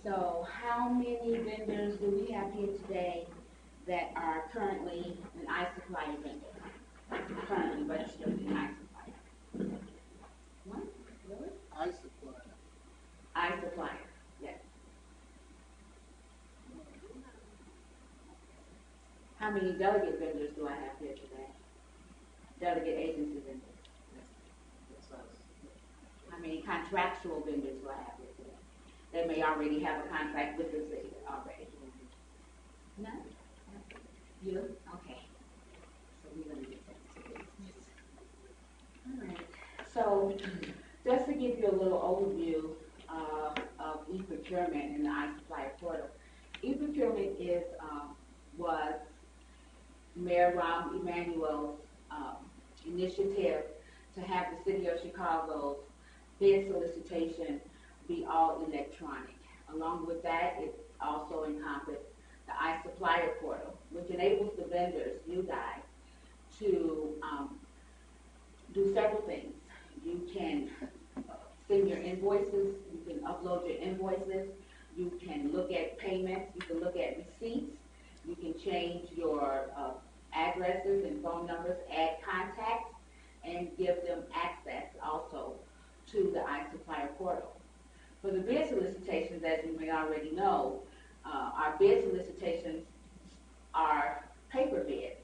So how many vendors do we have here today that are currently an iSupplier vendor? Currently registered in iSupplier? One? Really? iSupplier. iSupplier, yes. How many delegate vendors do I have here today? Delegate agency vendors. That's us. How many contractual vendors do I have here today? They may already have a contract with the city already. None? You? Okay. So we're going to get that to business. All right. So just to give you a little overview of eProcurement and the iSupplier portal. eProcurement is was Mayor Rahm Emanuel's initiative to have the city of Chicago's bid solicitation be all electronic. Along with that, it also encompassed the iSupplier portal, which enables the vendors, you guys, to do several things. You can send your invoices, you can upload your invoices, you can look at payments, you can look at receipts, you can change your addresses and phone numbers, add contacts, and give them access also to the iSupplier portal. For the bid solicitations, as you may already know, our bid solicitations are paper bids.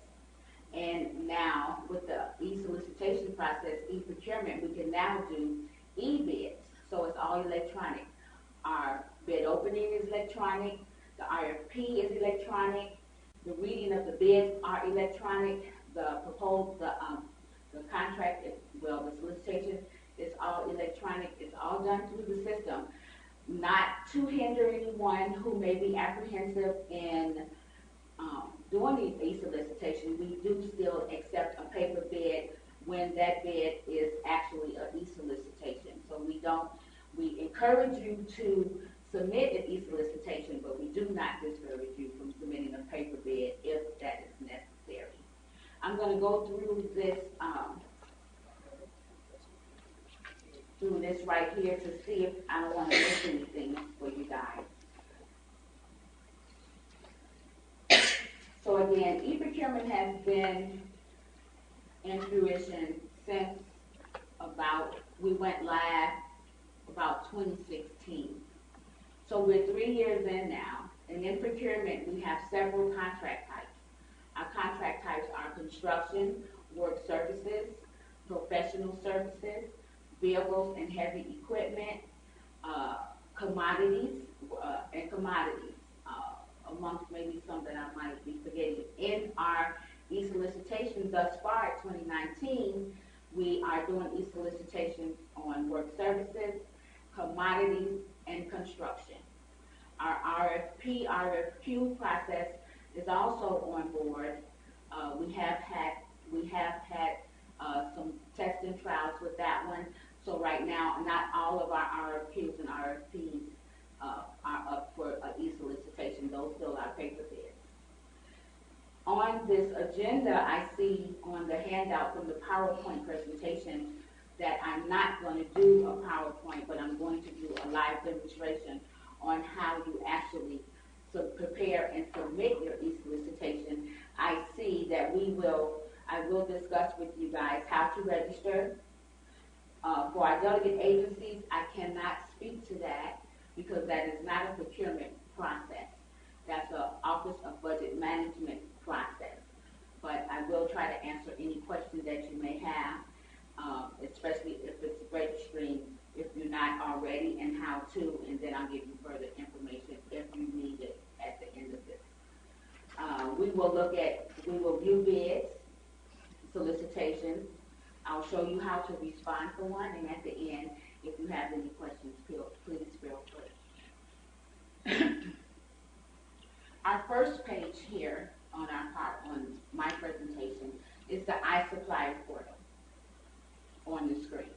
And now, with the e-solicitation process, e-procurement, we can now do e-bids. So it's all electronic. Our bid opening is electronic. The RFP is electronic. The reading of the bids are electronic. The proposed, the contract, the solicitation is all electronic. It's all done through the system. Not to hinder anyone who may be apprehensive in doing the e-solicitation. We do still accept a paper bid when that bid is actually an e-solicitation. So we encourage you to submit an e-solicitation, but we do not discourage you from submitting a paper bid if that is necessary. I'm going to go through this right here to see if I don't want to miss anything for you guys. So again, eProcurement has been in fruition since we went live about 2016. So we're 3 years in now, and in procurement we have several contract types. Our contract types are construction, work services, professional services, vehicles and heavy equipment, commodities, amongst maybe some that I might be forgetting. In our e-solicitation thus far, 2019, we are doing e-solicitations on work services, commodities, and construction. Our RFP, RFQ process is also on board. We have had some test and trials with that one. So right now, not all of our RFQs and RFPs are up for e-solicitation. Those still are paper bids. On this agenda, I see on the handout from the PowerPoint presentation that I'm not going to do a PowerPoint, but I'm going to do a live demonstration on how you actually prepare and submit your e-solicitation. I see that I will discuss with you guys how to register. For our delegate agencies, I cannot speak to that because that is not a procurement process. That's an Office of Budget Management process. But I will try to answer any questions that you may have, especially if it's registering, if you're not already, and how to, and then I'll give you further information if you need it at the end of this. We will view bids, solicitations. I'll show you how to respond for one, and at the end, if you have any questions, please feel free. Our first page here on my presentation is the iSupplier portal on the screen.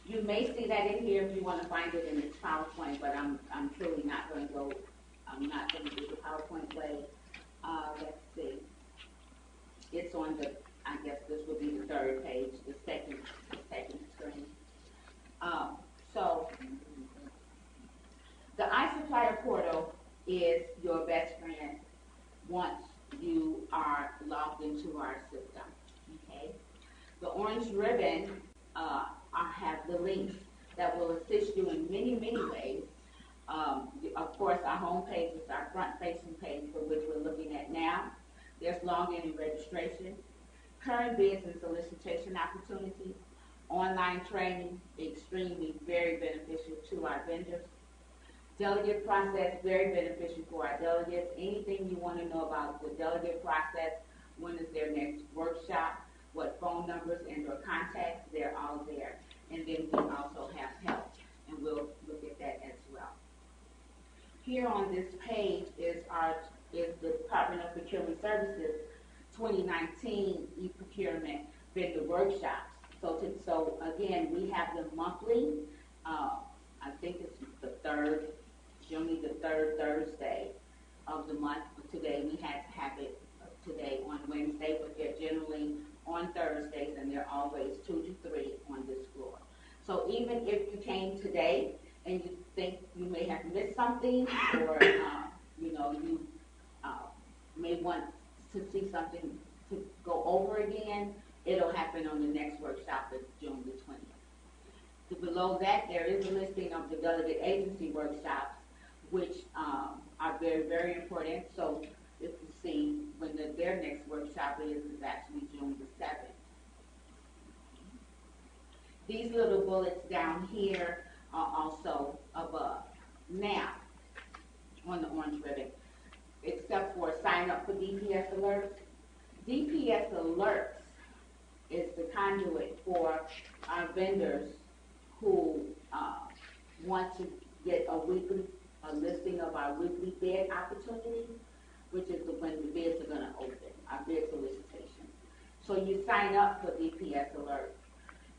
You may see that in here if you want to find it in its PowerPoint, but I'm truly not going to go. I'm not going to do the PowerPoint way. Let's see. It's on the. I guess this would be the third page, the second screen. So the that will assist you in many, many ways. Of course, our homepage is our front-facing page for which we're looking at now. There's login and registration, current bids and solicitation opportunities, online training, extremely very beneficial to our vendors. Delegate process, very beneficial for our delegates. Anything you want to know about the delegate process, when is their next workshop, what phone numbers and or contacts, they're all there. And then we also have help, and we'll look at that as well. Here on this page is the Department of Procurement Services 2019 eProcurement vendor workshops. So again, we have them monthly. I think it's the third, generally the third Thursday of the month. Today we had to have it today on Wednesday, but they're generally on Thursdays, and they're always 2 to 3 on this floor. So even if you came today and you think you may have missed something, or you may want to see something to go over again, it'll happen on the next workshop that's June the 20th. Below that, there is a listing of the delegate agency workshops, which are very, very important. So if you see when their next workshop is actually June the 7th. These little bullets down here are also above. Now, on the orange ribbon, except for sign up for DPS alerts. DPS alerts is the conduit for our vendors who want to get a listing of our weekly bid opportunities, which is when the bids are going to open, our bid solicitation. So you sign up for DPS alert.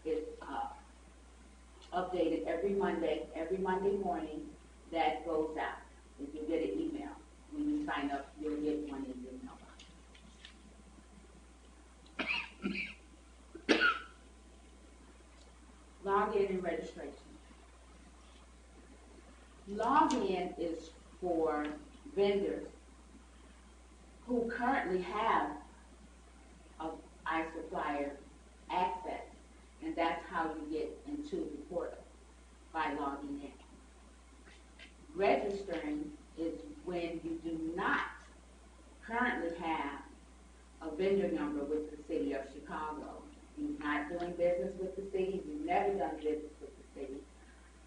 It's updated every Monday morning. That goes out. If you get an email, when you sign up, you'll get one in your mailbox. Login and registration. Login is for vendors who currently have an iSupplier access, and that's how you get into the portal, by logging in. Registering is when you do not currently have a vendor number with the city of Chicago. You're not doing business with the city. You've never done business with the city.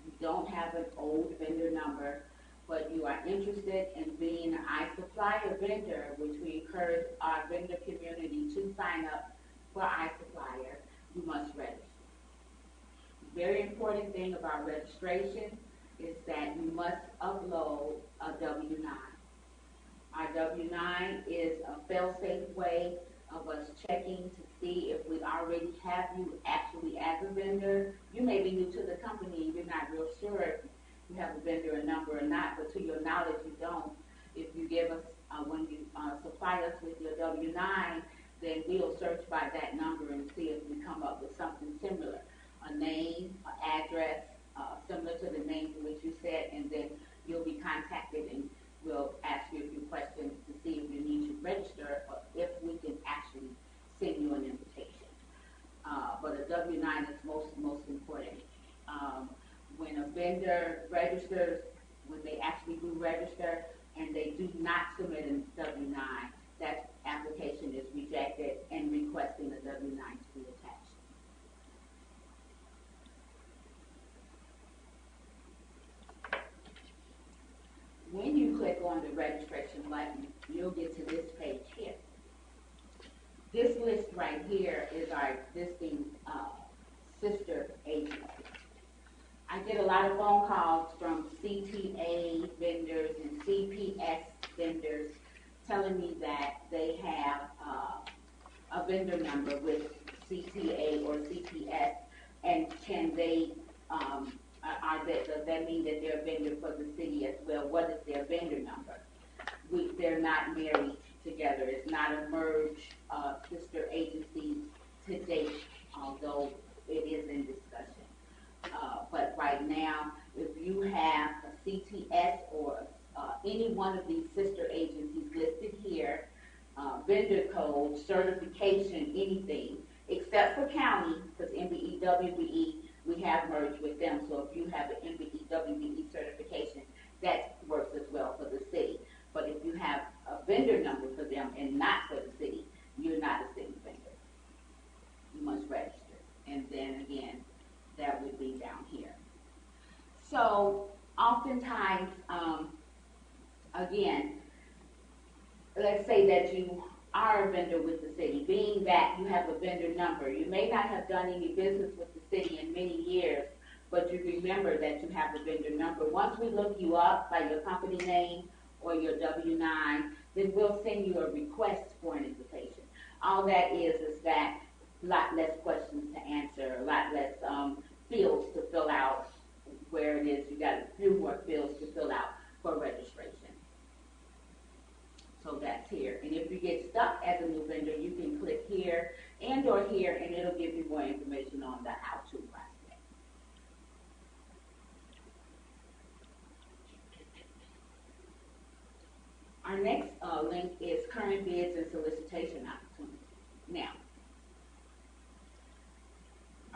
You don't have an old vendor number, but you are interested in being an iSupplier vendor, which we encourage our vendor community to sign up for iSupplier. You must register. Very important thing about registration is that you must upload a W-9. Our W-9 is a fail-safe way of us checking to see if we already have you actually as a vendor. You may be new to the company, you're not real sure if you have a vendor number or not, but to your knowledge you don't. If you give us, when you supply us with your W-9, then we'll search by that number and see if we come up with something similar. A name, an address, similar to the name for which you said, and then you'll be contacted and we'll ask you a few questions to see if you need to register or if we can actually send you an invitation. But a W-9 is most important. When a vendor registers, when they actually do register and they do not submit a W-9, that application is rejected and requesting a W-9 to be attached. When you click on the registration button, you'll get to this page here. This list right here is our existing sister agency. I get a lot of phone calls from CTA vendors and CPS vendors telling me that they have a vendor number with CTA or CPS, and can they does that mean that they're a vendor for the city as well? What is their vendor number? They're not married together. It's not a merged sister agency to date, although it is in discussion. But right now, if you have a CTS or any one of these sister agencies listed here, vendor code, certification, anything, except for county, because MBE, WBE, we have merged with them. So if So oftentimes, again, let's say that you are a vendor with the city, being that you have a vendor number. You may not have done any business with the city in many years, but you remember that you have a vendor number. Once we look you up by your company name or your W-9, then we'll send you a request for an invitation. All that is that a lot less questions to answer, a lot less fields to fill out, where it is you got a few more fields to fill out for registration. So that's here. And if you get stuck as a new vendor, you can click here and or here, and it'll give you more information on the how-to process. Our next link is current bids and solicitation opportunities. Now,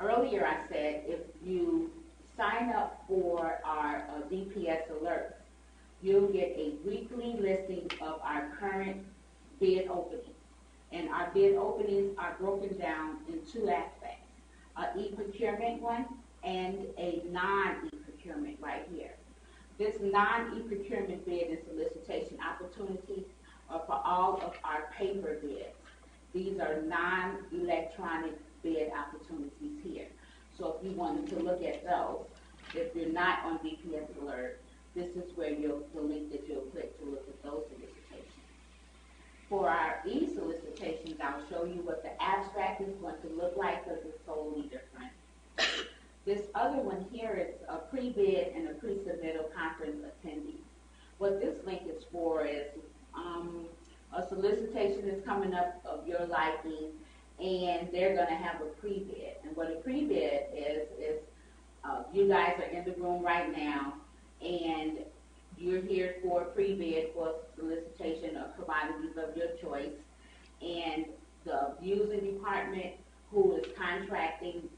earlier I said if you sign up for our DPS alerts, you'll get a weekly listing of our current bid openings. And our bid openings are broken down in two aspects, an eProcurement one and a non-eProcurement right here. This non-eProcurement bid and solicitation opportunities are for all of our paper bids. These are non-electronic bid opportunities here. So if you wanted to look at those, if you're not on DPS alert, this is where the link that you'll click to look at those solicitations. For our e-solicitations, I'll show you what the abstract is going to look like because it's totally different. This other one here is a pre-bid and a pre-submittal conference attendee. What this link is for is a solicitation is coming up of your liking, and they're going to have a pre-bid. And what a pre-bid is you guys are in the room right now, and you're here for a pre-bid for solicitation of commodities of your choice, and the using department who is contracting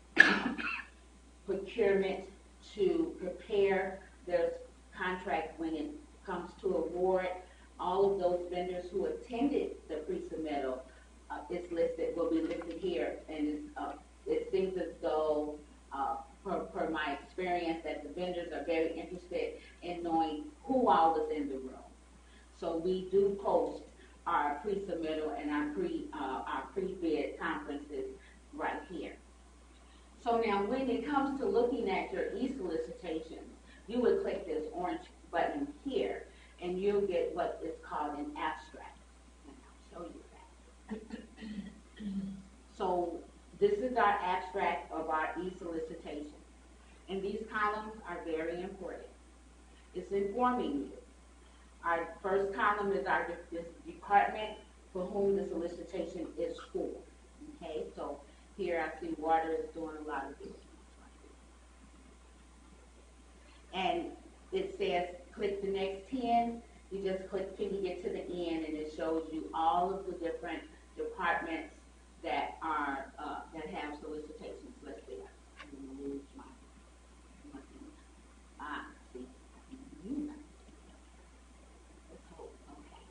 procurement to prepare their contract when it comes to award, all of those vendors who attended the pre-submittal will be listed here, and it seems as though per my experience, that the vendors are very interested in knowing who all is in the room. So we do post our pre-submittal and our pre-bid conferences right here. So now when it comes to looking at your e-solicitations, you would click this orange button here, and you'll get what is called an abstract. And I'll show you that. So this is our abstract of our e-solicitation. And these columns are very important. It's informing you. Our first column is our department for whom the solicitation is for. Okay, so here I see water is doing a lot of business. And it says click the next 10. You just click till you get to the end, and it shows you all of the different departments that are that have solicitations. Let's see. I'm going to lose my see. Let's hope. Okay.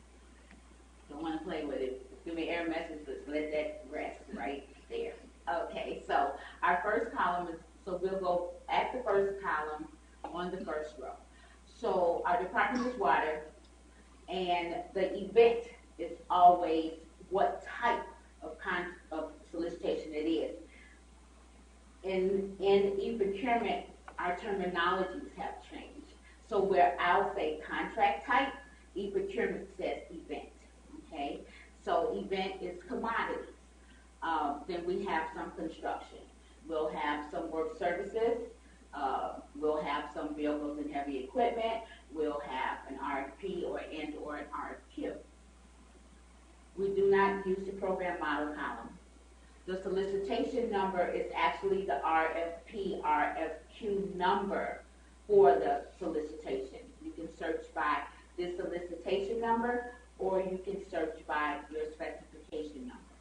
Don't want to play with it. Give me error message. Let's let that rest right there. Okay. So our first column is. So we'll go at the first column on the first row. So our department is water, and the event is always what type of solicitation it is. In eProcurement, our terminologies have changed. So where I'll say contract type, eProcurement says event. Okay, so event is commodities. Then we have some construction. We'll have some work services. We'll have some vehicles and heavy equipment. We'll have an RFP or an RFQ. We do not use the program model column. The solicitation number is actually the RFP, RFQ number for the solicitation. You can search by this solicitation number, or you can search by your specification number.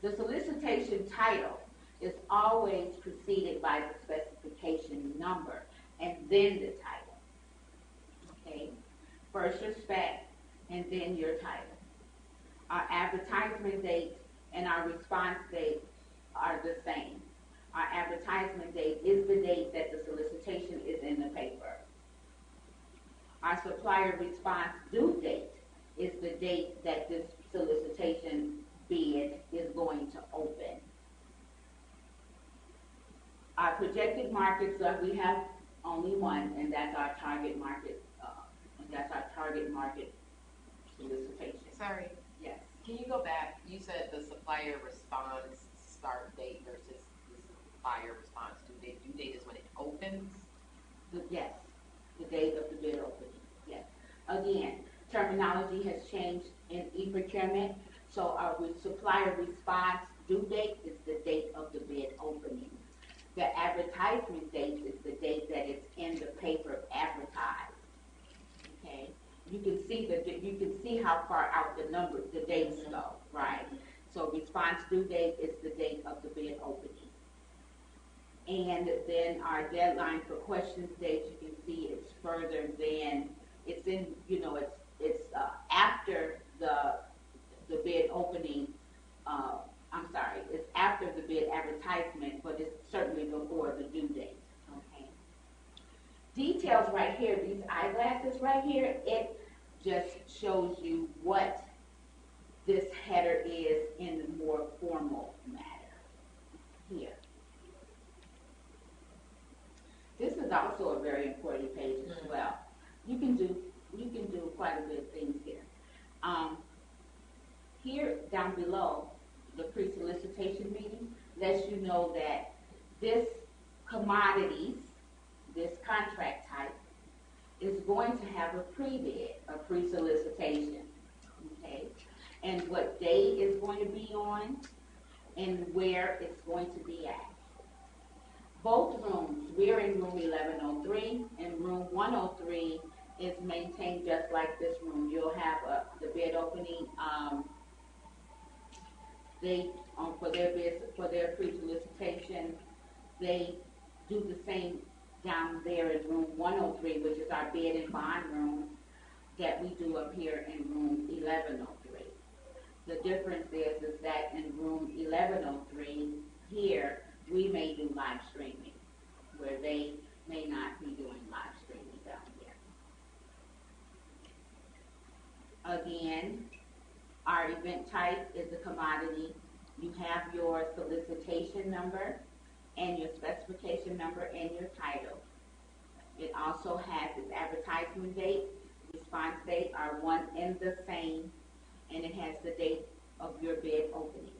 The solicitation title is always preceded by the specification number and then the title. Okay? First your spec and then your title. Our advertisement date and our response date are the same. Our advertisement date is the date that the solicitation is in the paper. Our supplier response due date is the date that this solicitation bid is going to open. Our projected markets, we have only one, and that's our target market. Solicitation. Sorry, Yes. can you go back? You said the supplier response start date versus the supplier response due date. Due date is when it opens? Yes, the date of the bid opening, yes. Again, terminology has changed in eProcurement, so our supplier response due date is the date of the bid opening. The advertisement date is the date that it's in the paper advertised. Okay, you can see how far out the dates go, right? So response due date is the date of the bid opening. And then our deadline for questions date, you can see it's further than, it's in, it's after the bid opening, it's after the bid advertisement, but it's certainly before the due date, okay? Details right here, these eyeglasses right here, it just shows you what this header is in the more formal matter here. This is also a very important page as well. You can do quite a bit of things here. Here down below, the pre-solicitation meeting lets you know that this commodities, this contract type, is going to have a pre-bid, a pre-solicitation, okay? And what day it's going to be on and where it's going to be at. Both rooms, we're in room 1103, and room 103 is maintained just like this room. You'll have the bid opening. For their pre-solicitation, they do the same down there in room 103, which is our bid and bond room, that we do up here in room 1103. The difference is that in room 1103 here, we may do live streaming, where they may not be doing live streaming down here. Again, our event type is a commodity. You have your solicitation number and your specification number and your title. It also has its advertisement date, response date are one and the same, and it has the date of your bid opening.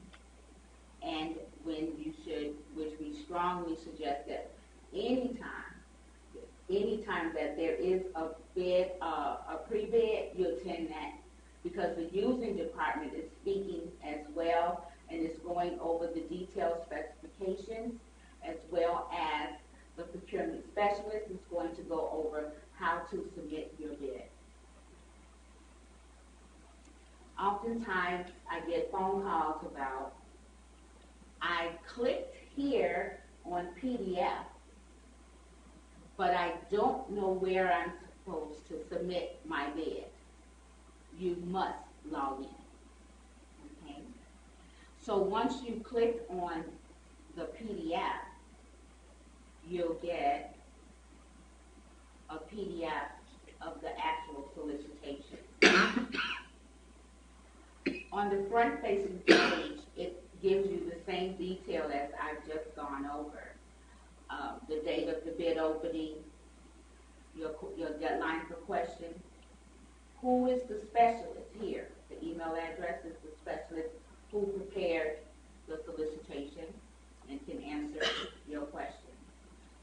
And when you should, which we strongly suggest that anytime that there is a bid, a pre-bid, you attend that, because the using department is speaking as well, and is going over the detailed specifications, as well as the procurement specialist is going to go over how to submit your bid. Oftentimes, I get phone calls about, I clicked here on PDF, but I don't know where I'm supposed to submit my bid. You must log in, okay? So once you click on the PDF, you'll get a PDF of the actual solicitation. On the front facing page, it gives you the same detail as I've just gone over. The date of the bid opening, your deadline for question, who is the specialist here? The email address is the specialist who prepared the solicitation and can answer your question.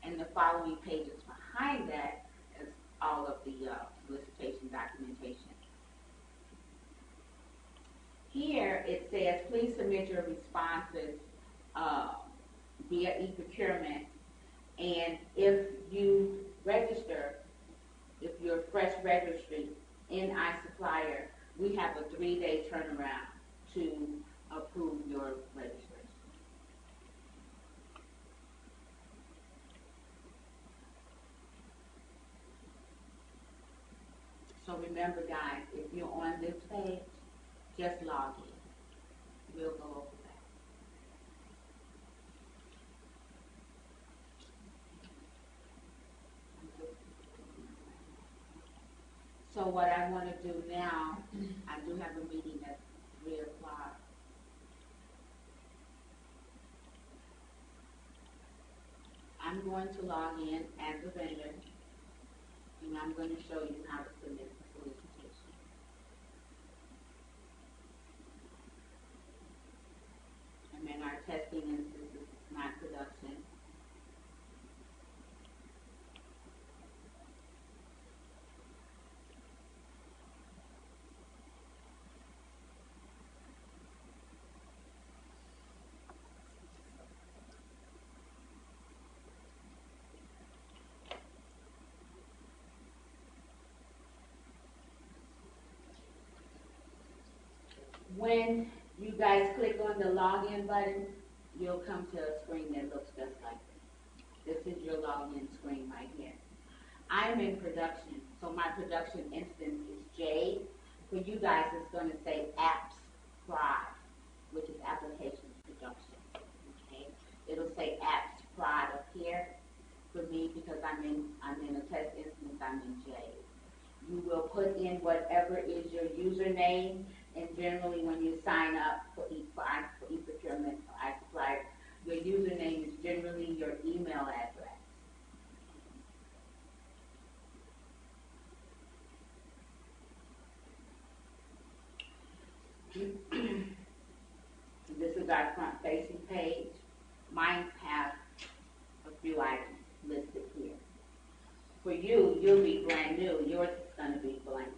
And the following pages behind that is all of the solicitation documentation. Here it says, please submit your responses via eProcurement, and if you register, if you're fresh registry in iSupplier, we have a 3-day turnaround to approve your registration. So remember, guys, if you're on this page, just log in. We'll go over that. So what I want to do now, I do have a meeting at 3 o'clock. I'm going to log in as a vendor, and I'm going to show you how to submit the solicitation. And then our testing instance is not production. When you guys click on the login button, you'll come to a screen that looks just like this. This is your login screen right here. I'm in production, so my production instance is J. For you guys, it's going to say apps prod, which is application production. Okay, it'll say apps prod up here for me because I'm in a test instance. I'm in J. You will put in whatever is your username, and generally when you sign up for eProcurement or iSupplier, your username is generally your email address. This is our front-facing page. Mine have a few items listed here. For you, you'll be brand new. Yours is going to be blank.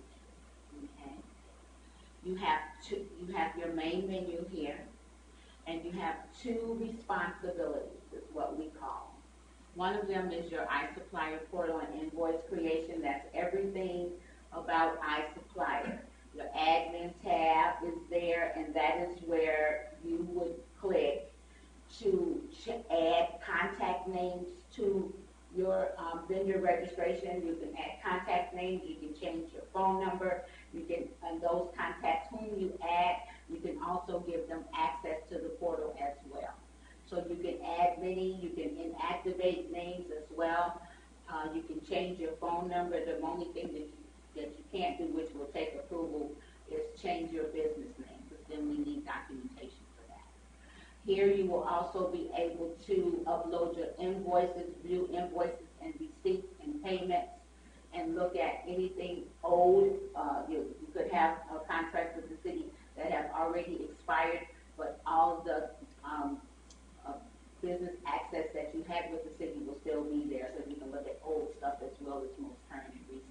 Okay. You have your main menu here, and you have two responsibilities, is what we call. One of them is your iSupplier portal and invoice creation. That's everything about iSupplier. Your admin tab is there, and that is where you would click to add contact names to your vendor registration. You can add contact names, you can change your phone number, you can, and those contacts whom you add, you can also give them access to the portal as well. So you can add many, you can inactivate names as well. You can change your phone number. The only thing that you can't do, which will take approval, is change your business name, because then we need documentation for that. Here you will also be able to upload your invoices, view invoices and receipts and payments, and look at anything old. You could have a contract with the city that have already expired, but all the business access that you had with the city will still be there, so you can look at old stuff as well as most current and recent.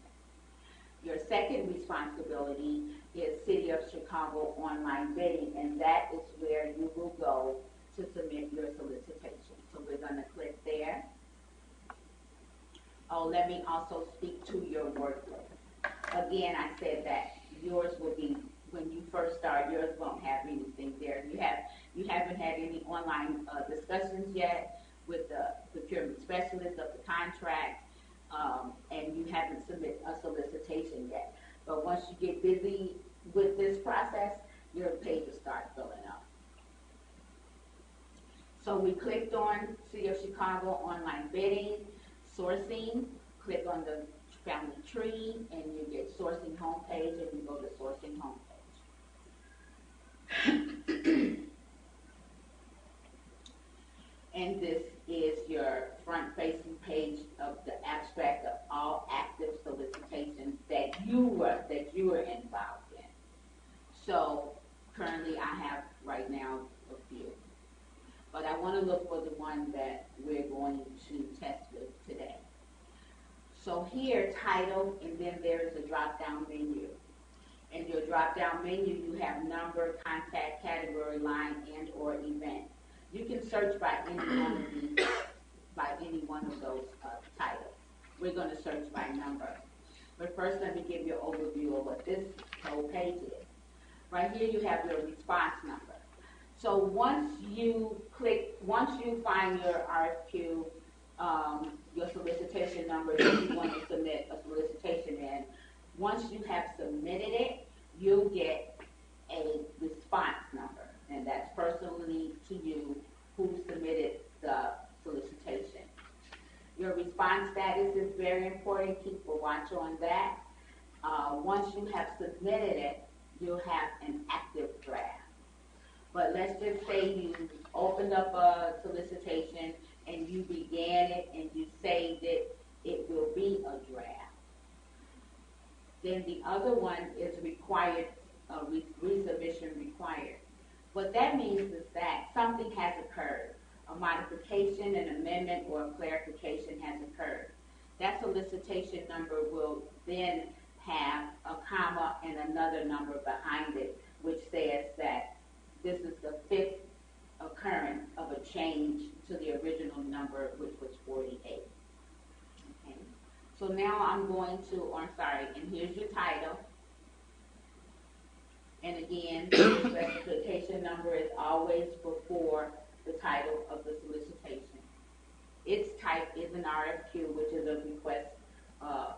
Your second responsibility is City of Chicago online bidding, and that is where you will go to submit your solicitation. So we're going to click there. Oh, let me also speak to your workload. Again, I said that yours will be, when you first start, yours won't have anything there. You haven't had any online discussions yet with the procurement specialist of the contract, and you haven't submitted a solicitation yet. But once you get busy with this process, your page will start filling up. So we clicked on City of Chicago online bidding, sourcing, click on the family tree, and you get sourcing homepage, and you go to sourcing homepage. And this is your front-facing page of the abstract of all active solicitations that you were involved in. So currently I have right now a few. But I want to look for the one that we're going to test with today. So here, title, and then there's a drop-down menu. In your drop-down menu, you have number, contact, category, line, and or event. You can search by any one of these, by any one of those titles. We're going to search by number. But first, let me give you an overview of what this whole page is. Right here, you have your response number. So once you find your RFQ, your solicitation number that you want to submit a solicitation in, once you have submitted it, you'll get a response number, and that's personally to you who submitted the solicitation. Your response status is very important. Keep a watch on that. Once you have submitted it, you'll have an active draft. But let's just say you opened up a solicitation and you began it and you saved it, it will be a draft. Then the other one is required, resubmission required. What that means is that something has occurred. A modification, an amendment, or a clarification has occurred. That solicitation number will then have a comma and another number behind it, which says that this is the 5th occurrence of a change to the original number, which was 48. Okay. So now I'm going to, and here's your title. And again, the specification number is always before the title of the solicitation. Its type is an RFQ, which is a request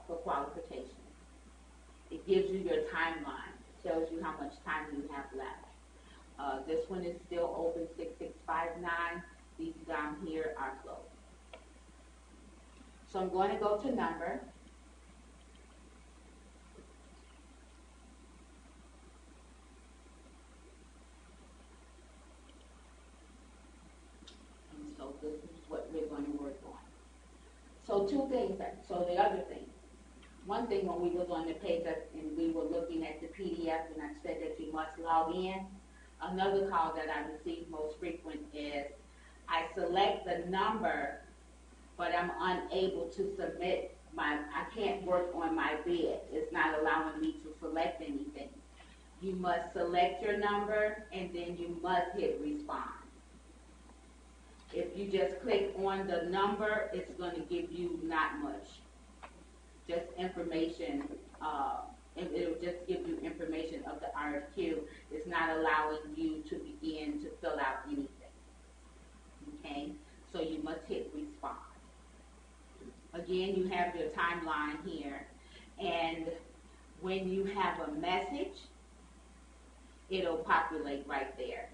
for qualification. It gives you your timeline, tells you how much time you have left. This one is still open 6659. These down here are closed. So I'm going to go to number. And so this is what we're going to work on. So two things, so the other thing. One thing when we was on the page and we were looking at the PDF and I said that you must log in, another call that I receive most frequent is I select the number, but I'm unable to submit I can't work on my bid. It's not allowing me to select anything. You must select your number and then you must hit respond. If you just click on the number, it's going to give you not much. Just information, it'll just give you information of the RFQ. It's not allowing you to begin to fill out anything. Okay, so you must hit respond. Again, you have your timeline here, and when you have a message, it'll populate right there.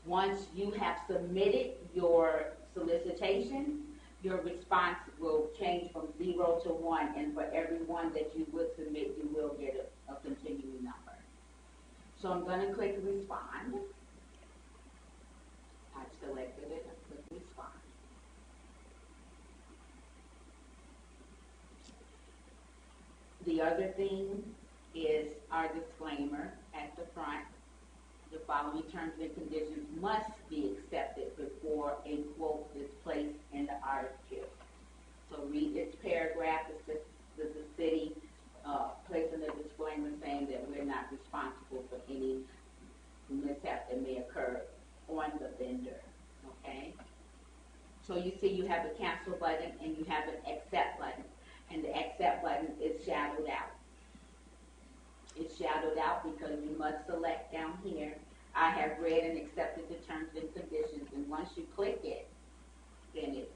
Once you have submitted your solicitation, your response will change from 0 to 1, and for every one that you would submit, you will get a continuing number. So I'm going to click respond. I've selected it, and click respond. The other thing is our disclaimer at the front. The following terms and conditions must be accepted before a quote is placed in the RFQ. So read this paragraph. It's just the city placing a disclaimer saying that we're not responsible for any mishap that may occur on the vendor. Okay? So you see you have a cancel button and you have an accept button. And the accept button is shadowed out. It's shadowed out because you must select down here, I have read and accepted the terms and conditions, and once you click it, then it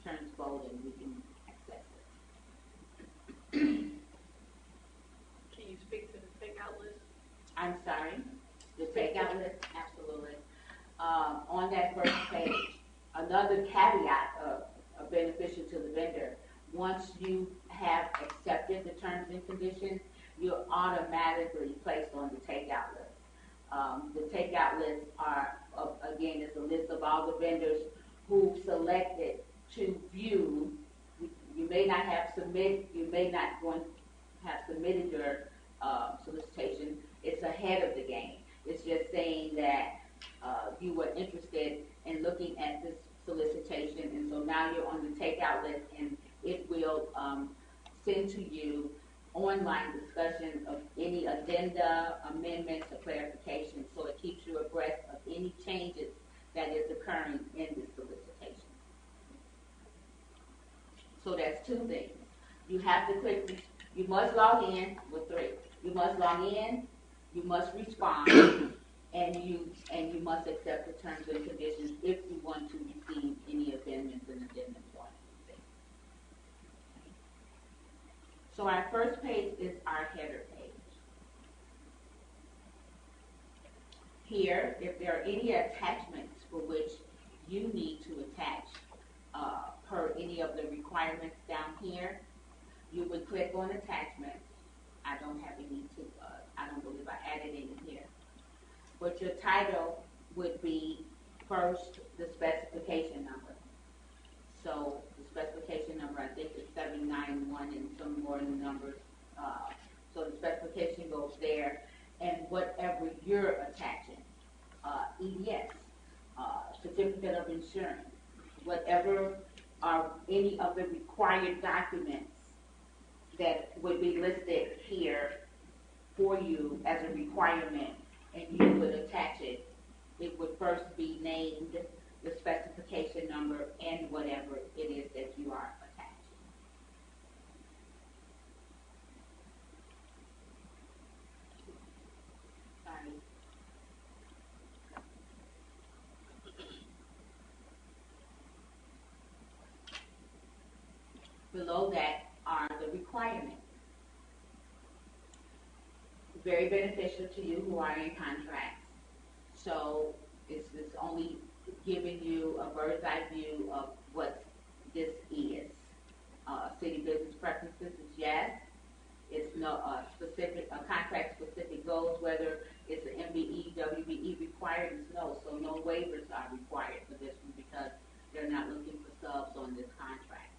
turns bold and we can access it. Can you speak to the takeout list? I'm sorry? The takeout list? Absolutely. On that first page, another caveat beneficial to the vendor. Once you have accepted the terms and conditions, you're automatically placed on the takeout list. The takeout lists are, again, it's a list of all the vendors who selected to view. You may not have submitted your solicitation. It's ahead of the game. It's just saying that you were interested in looking at this solicitation, and so now you're on the takeout list, and it will send to you online discussion of any addenda, amendments, or clarifications, so it keeps you abreast of any changes that is occurring in this solicitation. So that's two things. You have to click, you must log in with 3. You must log in, you must respond, and you must accept the terms and conditions if you want to receive any amendments and addendums on anything. So our first page is our header page. Here, if there are any attachments for which you need to attach per any of the requirements down here, you would click on attachments. I don't have any to, I don't believe I added any here. But your title would be first the specification number. So the specification number, I think is 791 and some more numbers. So the specification goes there, and whatever you're attaching, EDS, certificate of insurance, whatever are any of the required documents that would be listed here for you as a requirement, and you would attach it. It would first be named, the specification number, and whatever it is that you are attaching. Sorry. Below that are the requirements. Very beneficial to you who are in contracts. So it's only giving you a bird's eye view of what this is. City business preferences is yes. It's no specific, contract specific goals, whether it's an MBE, WBE required is no. So no waivers are required for this one because they're not looking for subs on this contract.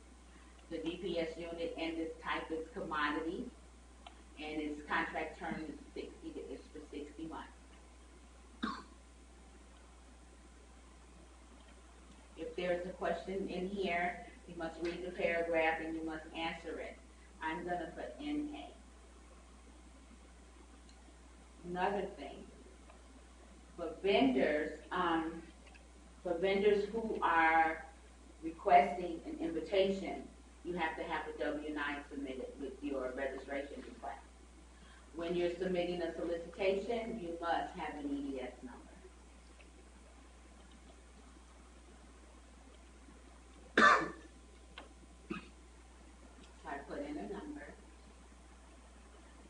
The DPS unit and this type is commodity, and its contract term is for 60 months. If there's a question in here, you must read the paragraph and you must answer it. I'm going to put NA. Another thing, for vendors who are requesting an invitation, you have to have a W-9 submitted with your registration request. When you're submitting a solicitation, you must have an EDS number. So I put in a number.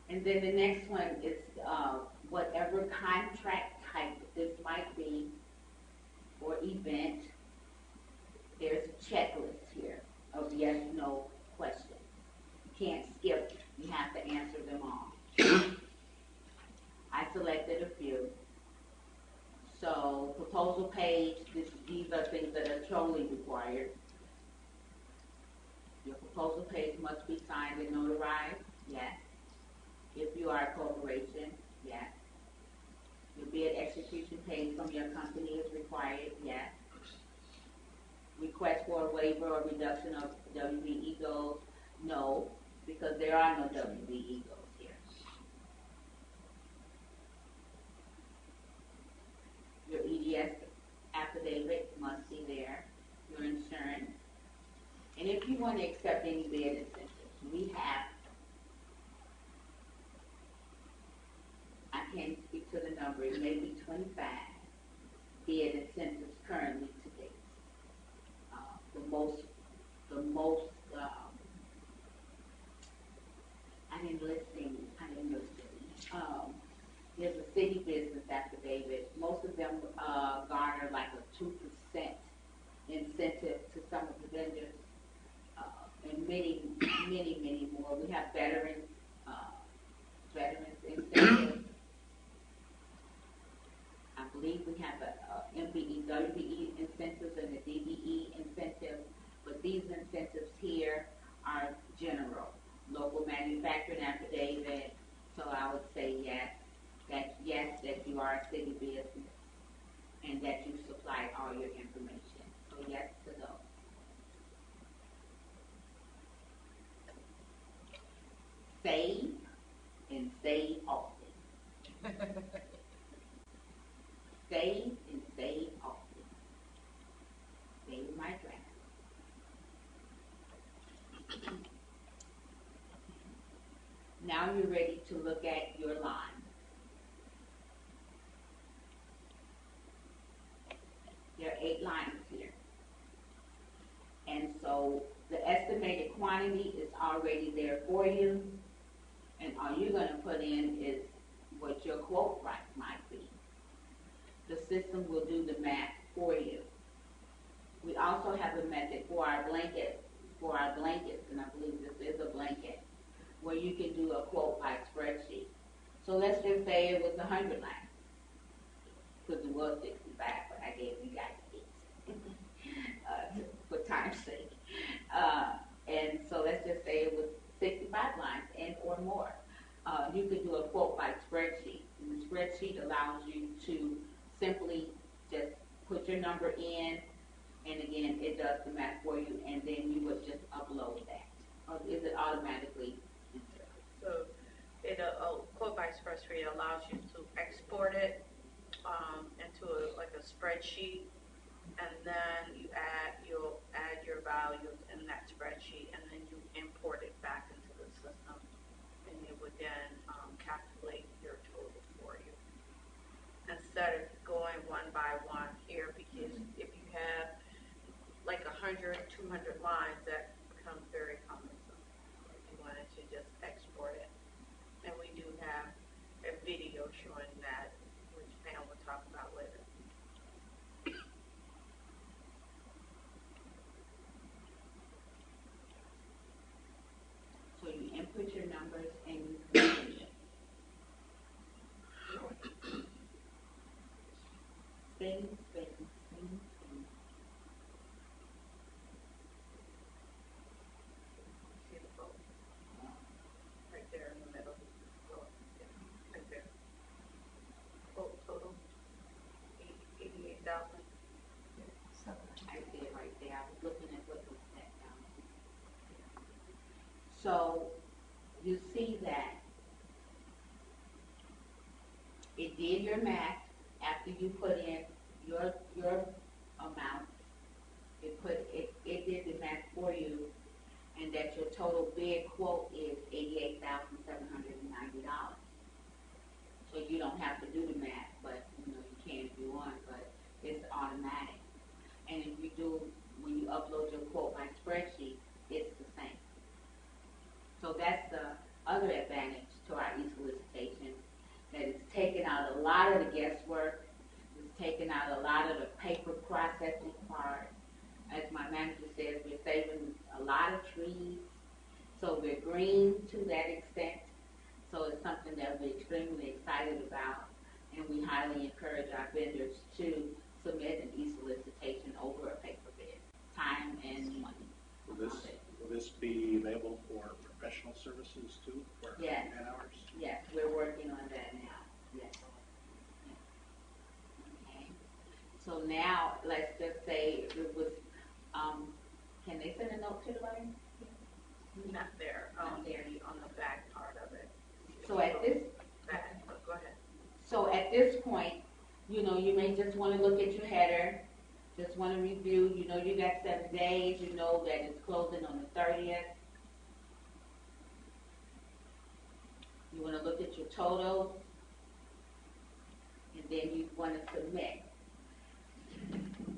And then the next one is whatever contract type this might be or event, there's a checklist here of yes, no questions. You can't skip, you have to answer them all. I selected a few. So proposal page, these are things that are totally required. Your proposal page must be signed and notarized, yes. If you are a corporation, yes. Your bid execution page from your company is required, yes. Request for a waiver or reduction of WBE goals, no, because there are no WBE goals here. Your EDS affidavit must be there, your insurance. And if you want to accept any bid incentives, we have, I can't speak to the number, it may be 25 bid incentives currently to date. I didn't list any. There's a city business affidavit. Most of them garner like a 2% incentive to some of the vendors, and many more. We have veterans incentives. I believe we have a MBE, WBE incentives and a DBE incentive, but these incentives here are general. Local manufacturing affidavit, so I would say yes, that you are a city business and that you supplied all your information. So yes to those. Save and save often. Save and save often. Save my draft. Now you're ready to look at your line. There are 8 lines here. And so the estimated quantity is already there for you. And all you're going to put in is what your quote price might be. The system will do the math for you. We also have a method for our blankets, and I believe this is a blanket. where you can do a quote by spreadsheet. So let's just say it was 100 lines, because it was 65, but I gave you guys 8 for time's sake. And so let's just say it was 65 lines and or more. You could do a quote by spreadsheet. And the spreadsheet allows you to simply just put your number in, and again, it does the math for you, and then you would just upload that. Or is it automatically inserted? So it quote by spreadsheet allows you to export it into like a spreadsheet, and then you'll add your values in that spreadsheet, and then you import it back into the system, and it would then calculate your total for you instead of going one by one here, because if you have like 100, 200 lines, that becomes very cumbersome if you wanted to just export it. And we do have a video showing that, which Pam will talk about later. So you input your numbers and you finish it. Spin, spin, spin, spin. See the vote right there in the middle. Vote, yeah, right there. Vote total 88,000. I see it right there. I was looking at what was set down. So you see that it did your math after you put in your amount. It did the math for you, and that your total bid quote is $88,790. So you don't have to do the math, but you can if you want, but it's automatic. And if you do, when you upload your quote by spreadsheet, it's the same. So that's the other advantage to our e-solicitation, that it's taken out a lot of the guesswork, it's taken out a lot of the paper processing part. As my manager says, we're saving a lot of trees, so we're green to that extent. So it's something that we're extremely excited about, and we highly encourage our vendors to submit an e-solicitation over a paper bid, time and money. Will this be available for professional services too, for Yes. man hours? Yes, we're working on that now. Yes. Okay. So now, let's just say it was, can they send a note to the buyer? Not there, Not there. on the back part of it. So at this, Back, go ahead. so at this point, you may just want to look at your header, just want to review, you got 7 days, you know that it's closing on the 30th. You want to look at your totals, and then you want to submit.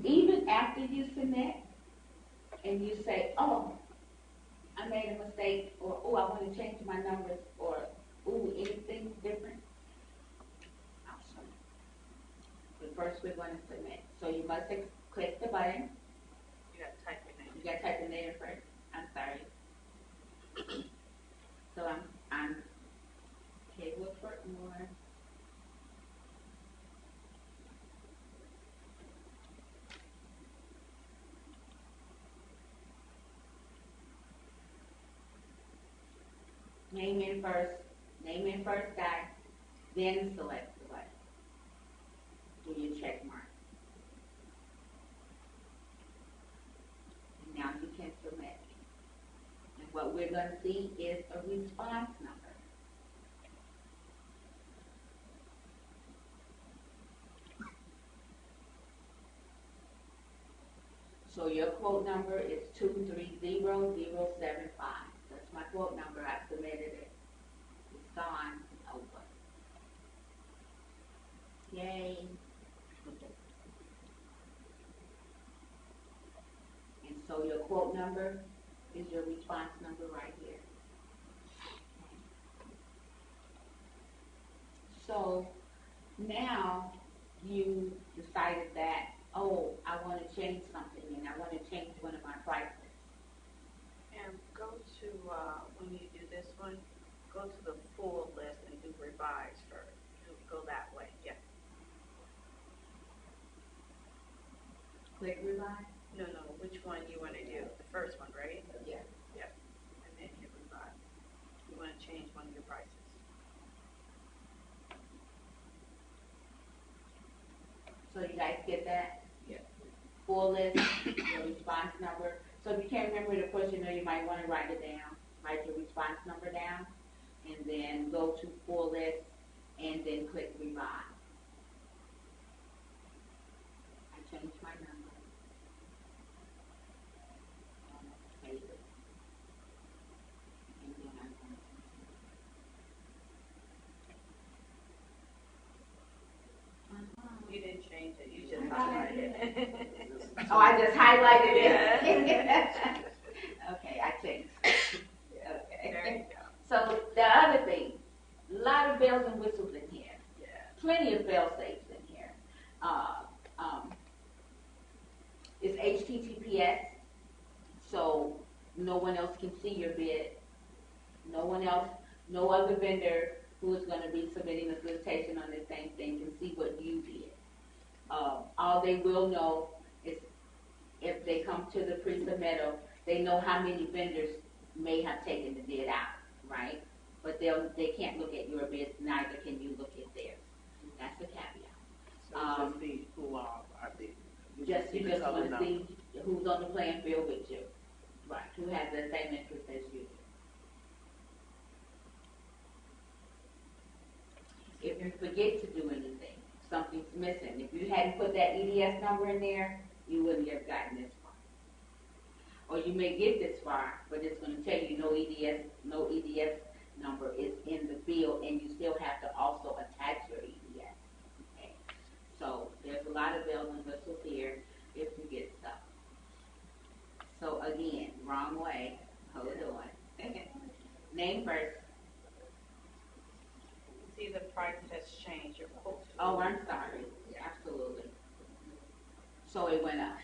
Even after you submit, and you say, oh, I made a mistake, or oh, I want to change my numbers, or ooh, anything different, I'll show you. But first we're going to submit. So you must click the button. You got to type your name. You got to type the name first. I'm sorry. So I'm Kayla Portmore. Name in first, guys, then select the button. Do your check mark. And now you can submit. And what we're going to see is a response number. So your quote number is 230075. That's my quote number. I submitted it. It's gone. Over. Yay. And so your quote number is your response number right here. So now you decided that, oh, I want to change something and I want to change one of my prices. And go to, when you do this one, go to the full list and do revise first. Go that way, yeah. Click revise? No, which one you wanna do? The first one, right? Yeah. Yep. And then hit revise. You wanna change one of your prices. So you guys get that? Yeah. Full list, your response number. So if you can't remember the question, you might want to write it down. Write your response number down, and then go to full list, and then click revise. I changed my number. Save it. And then I'm going to. You didn't change it, you just I highlighted it. Oh, I just highlighted Yeah. it. Okay, I changed. Okay. There you go. So the other thing, a lot of bells and whistles in here. Yeah. Plenty of fail safes in here. It's HTTPS, so no one else can see your bid. No one else, no other vendor who is going to be submitting a solicitation on the same thing can see what you did. All they will know is if they come to the pre-submittal, they know how many vendors may have taken the bid out, right? But they can't look at your bids, neither can you look at theirs. That's the caveat. So just see who are bidding. You just want to see who's on the playing field with you, right? Who has the same interest as you do. If you forget to do anything, something's missing. If you hadn't put that EDS number in there, you wouldn't have gotten this far. Or you may get this far, but it's going to tell you no EDS number is in the bill, and you still have to also attach your EDS. Okay? So there's a lot of bells and whistles here if you get stuck. So again, wrong way. Hold on. Name first. See, the price has changed, your quote. Oh, I'm sorry. Absolutely. So it went up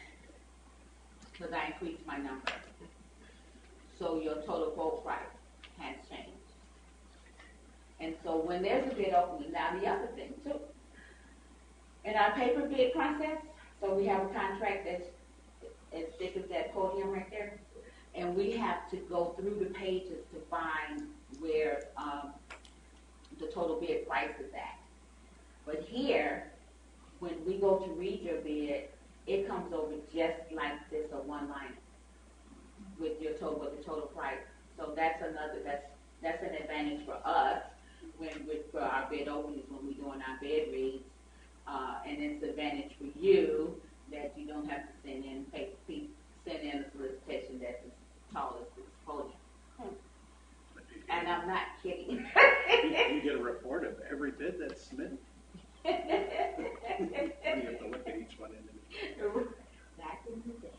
because I increased my number. So your total quote price has changed. And so when there's a bid opening, now the other thing too, in our paper bid process, so we have a contract that's as thick as that podium right there, and we have to go through the pages to find where the total bid price is at. But here, when we go to read your bid, it comes over just like this, a one-liner with the total price. So that's an advantage for us for our bid openings when we're doing our bid reads, and it's an advantage for you that you don't have to send in a solicitation that's as tall as this podium. And I'm not kidding. You get a report of every bid that's submitted. You have to look at each one individually. Back in the day.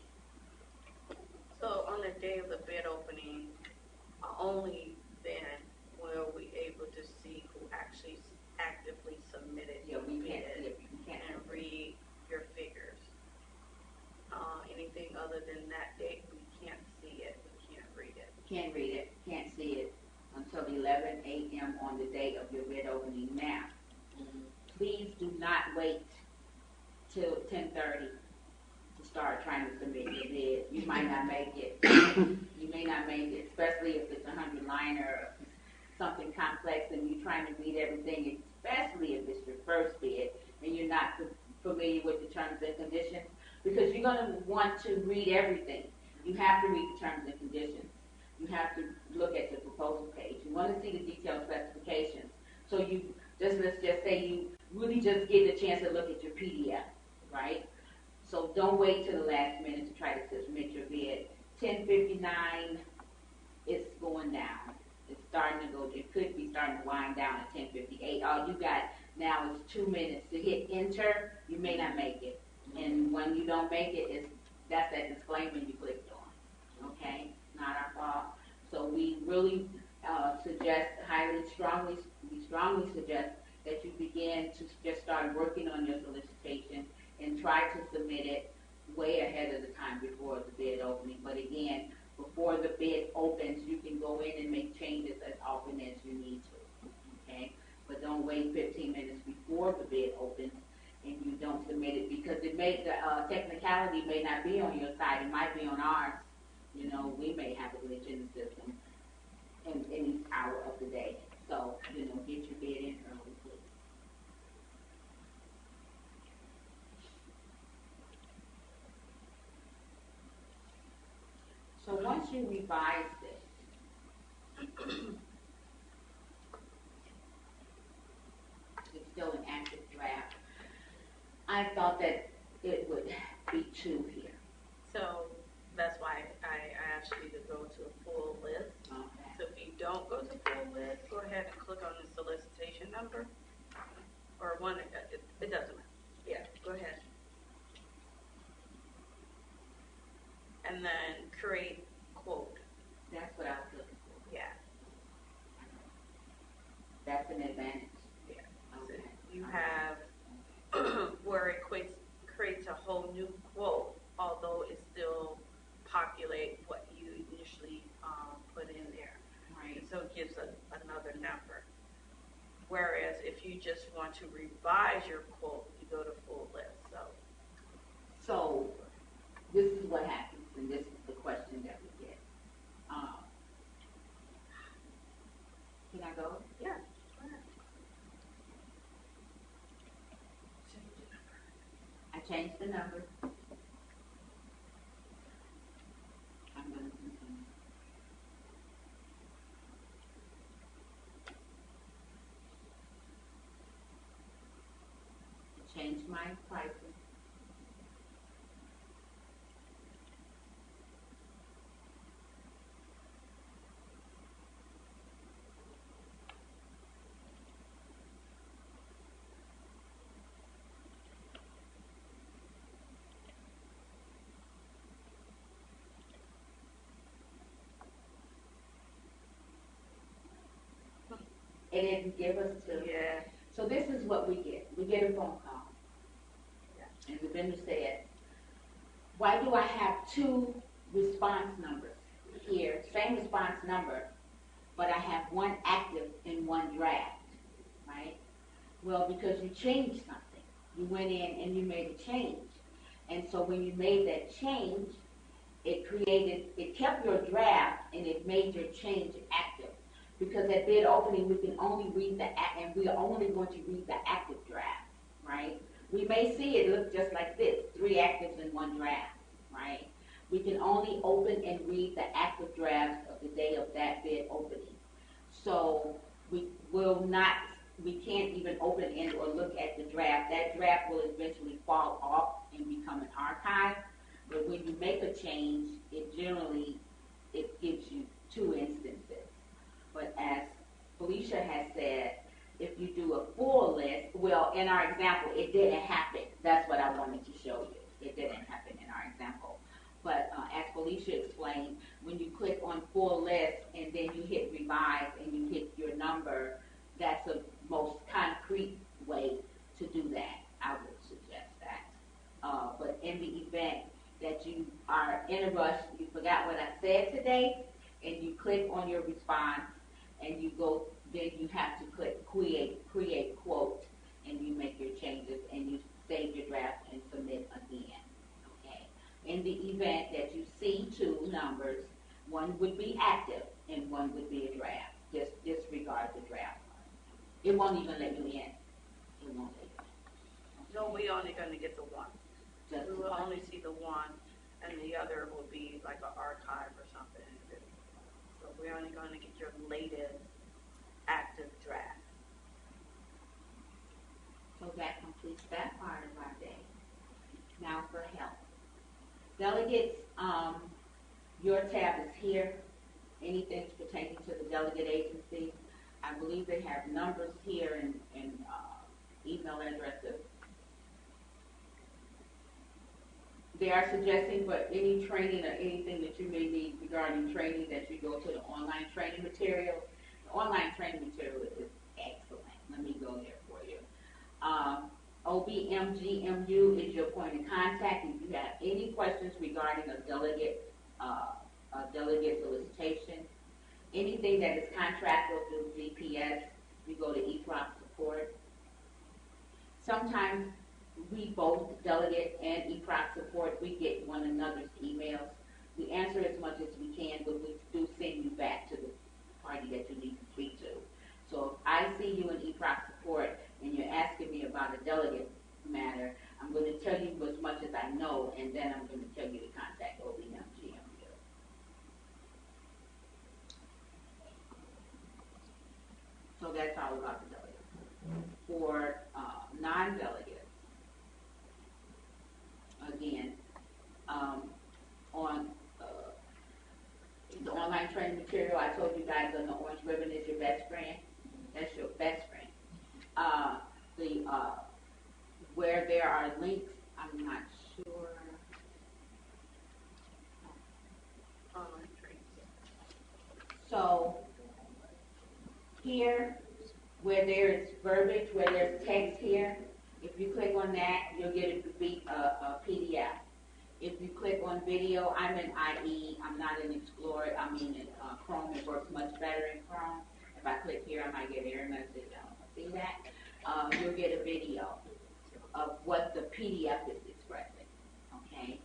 So on the day of the bid opening, only then will we able to see who actually actively submitted Yeah, the we can't see bid it. We can't. and read your figures. Anything other than that date, we can't see it, we can't read it. Can't read it, can't see it until 11 a.m. on the day of your bid opening. Now, please do not wait till 10:30 to start trying to submit your bid. You might not make it. You may not make it, especially if it's a 100-liner or something complex and you're trying to read everything, especially if it's your first bid and you're not familiar with the terms and conditions, because you're going to want to read everything. You have to read the terms and conditions. You have to look at the proposal page. You want to see the detailed specifications. So let's just say you really just get a chance to look at your PDF, right? So don't wait till the last minute to try to submit your bid. 10:59, it's going down. It's starting to go, it could be starting to wind down at 10:58. All you got now is 2 minutes to hit enter. You may not make it. And when you don't make it, that's that disclaimer you clicked on, okay? Not our fault. So we really strongly suggest that you begin to just start working on your solicitation and try to submit it way ahead of the time before the bid opening. But again, before the bid opens, you can go in and make changes as often as you need to, okay? But don't wait 15 minutes before the bid opens and you don't submit it, because it may, the technicality may not be on your side, it might be on ours. You know, we may have a glitch in the system in any hour of the day. So, you know, get your bid in early, please. So once you revise this, it's still an active draft. I thought that it would be 2 here. So that's why I asked you to go to a full list. Okay. So if you don't go to full list, go ahead and click on the solicitation number, or one, it doesn't matter. Yeah, go ahead. And then create quote. That's what I was looking for. Yeah, That's an advantage. yeah. So Okay. you have where it creates a whole new quote, although it still populate what you initially put in there. Right. And so it gives another number. Whereas if you just want to revise your quote, you go to full list. So this is what happens, and this is the question that we get. Can I go? Yeah. I changed the number. I'm going to continue. I changed my pricing. It didn't give us to. Yeah. So this is what we get. We get a phone call. Yeah. And the vendor said, why do I have 2 response numbers here, same response number, but I have one active and one draft, right? Well, because you changed something. You went in and you made a change. And so when you made that change, it kept your draft and it made your change active. Because at bid opening, we can only read and we are only going to read the active draft, right? We may see it look just like this, 3 actives and 1 draft, right? We can only open and read the active drafts of the day of that bid opening. So we can't even open in or look at the draft. That draft will eventually fall off and become an archive. But when you make a change, it gives you 2 instances. But as Felicia has said, if you do a full list, well, in our example, it didn't happen. That's what I wanted to show you. It didn't happen in our example. But as Felicia explained, when you click on full list and then you hit revise and you hit your number, that's the most concrete way to do that. I would suggest that. But in the event that you are in a rush, you forgot what I said today, and you click on your response, and you go, then you have to click create quote, and you make your changes, and you save your draft and submit again, okay? In the event that you see 2 numbers, one would be active and one would be a draft. Just disregard the draft. It won't even let you in. It won't let you in. No, we only going to get the 1. Just We will only see the 1, and the other will be like an archive or something. So we're only going to get your latest active draft. So that completes that part of our day. Now for help. Delegates, your tab is here. Anything pertaining to the delegate agency. I believe they have numbers here and email addresses. They are suggesting for any training or anything that you may need regarding training that you go to the online training material. The online training material is excellent. Let me go there for you. OBMGMU is your point of contact. If you have any questions regarding a delegate solicitation, Anything that is contractual through GPS, we go to eProc support. Sometimes we both, delegate and eProc support, we get one another's emails. We answer as much as we can, but we do send you back to the party that you need to speak to. So if I see you in eProc support and you're asking me about a delegate matter, I'm going to tell you as much as I know, and then I'm going to tell you to contact OBMGMU. So that's all about the delegates. For non-delegates, again, on the online training material, I told you guys on the orange ribbon is your best friend. That's your best friend. Where there are links, I'm not sure. So here, where there is verbiage, where there's text here, if you click on that, you'll get a PDF. If you click on video, I'm in IE, I'm not in Explorer, I mean in Chrome, it works much better in Chrome. If I click here, I might get an error message, I don't see that. You'll get a video of what the PDF is expressing, okay?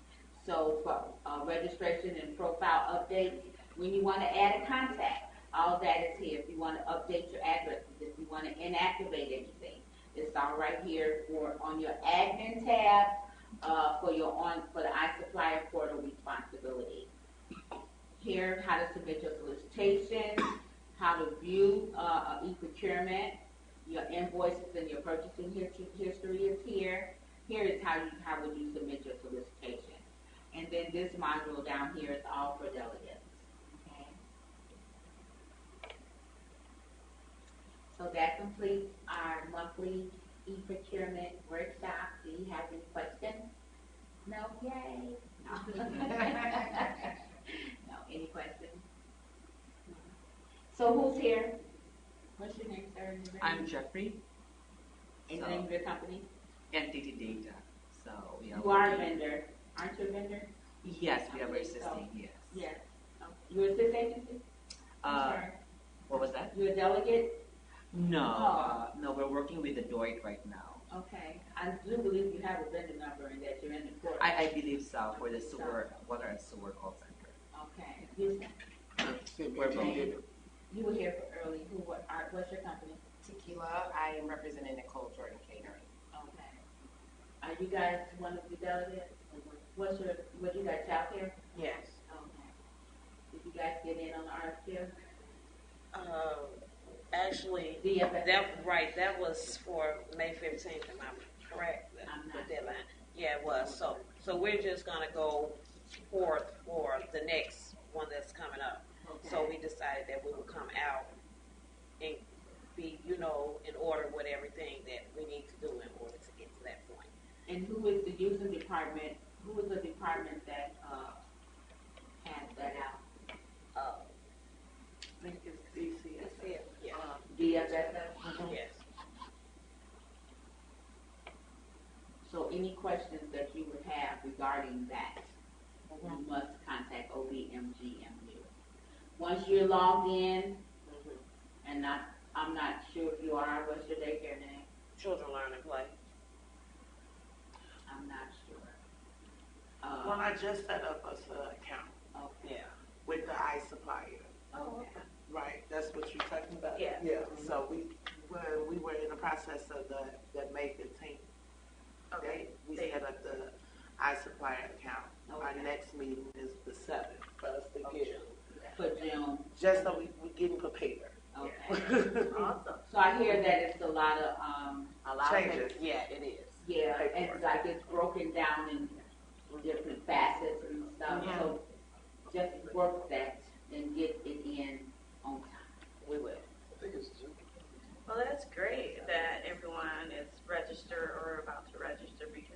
So for registration and profile updates, when you want to add a contact, all that is here. If you want to update your addresses, if you want to inactivate anything, it's all right here on your admin tab for the iSupplier portal responsibility. Here, how to submit your solicitations, how to view eProcurement, your invoices and your purchasing history is here. Here is how would you submit your solicitation. And then this module down here is all for delegates. Okay. So that completes our monthly eProcurement workshop. Do you have any questions? No? Yay. No. No. Any questions? No. So who's here? What's your name, sir? I'm Jeffrey. And the name of your company? Entity Data. So we are. You are a vendor. Aren't you a vendor? Yes, we are assisting. Yes. Yes. You're assist agency? What was that? You're a delegate? No, no, we're working with the Deloitte right now. Okay. I do believe you have a vendor number and that you're in the court. I believe so, for the sewer, water and sewer call center. Okay. We're both. You were here for early. What's your company? Tequila, I am representing Nicole Jordan Catering. Okay. Are you guys one of the delegates? What you got, childcare? Yes. Okay. Did you guys get in on the RFQ? Actually, DFS? that was for May 15th, am I correct? I'm not. The deadline. Yeah, it was. So we're just gonna go forth for the next one that's coming up. Okay. So we decided that we would come out and be, in order with everything that we need to do in order to get to that point. And who is the user department? Who is the department that has that out? I think it's DCS. Yeah. DFS? Yes. So any questions that you would have regarding that, you must contact OBMGMU. Once you're logged in, and I'm not sure if you are, what's your daycare name? Children learn and play. I'm not sure. Well, I just set up us an account Okay. Yeah. with the iSupplier. Oh, okay. Right, that's what you're talking about? Yeah. Yeah, so we were in the process of the May 15th date. We set up the iSupplier account. Our Okay. next meeting is the 7th for us to get, For June. just so we're getting prepared. Okay. Awesome. So I hear that it's a lot of, A lot Changes. of yeah, it is. yeah, Paperwork. it's like it's broken down in different facets and stuff. Mhm. So just work that and get it in on time. We will. Well, that's great that everyone is registered or about to register, because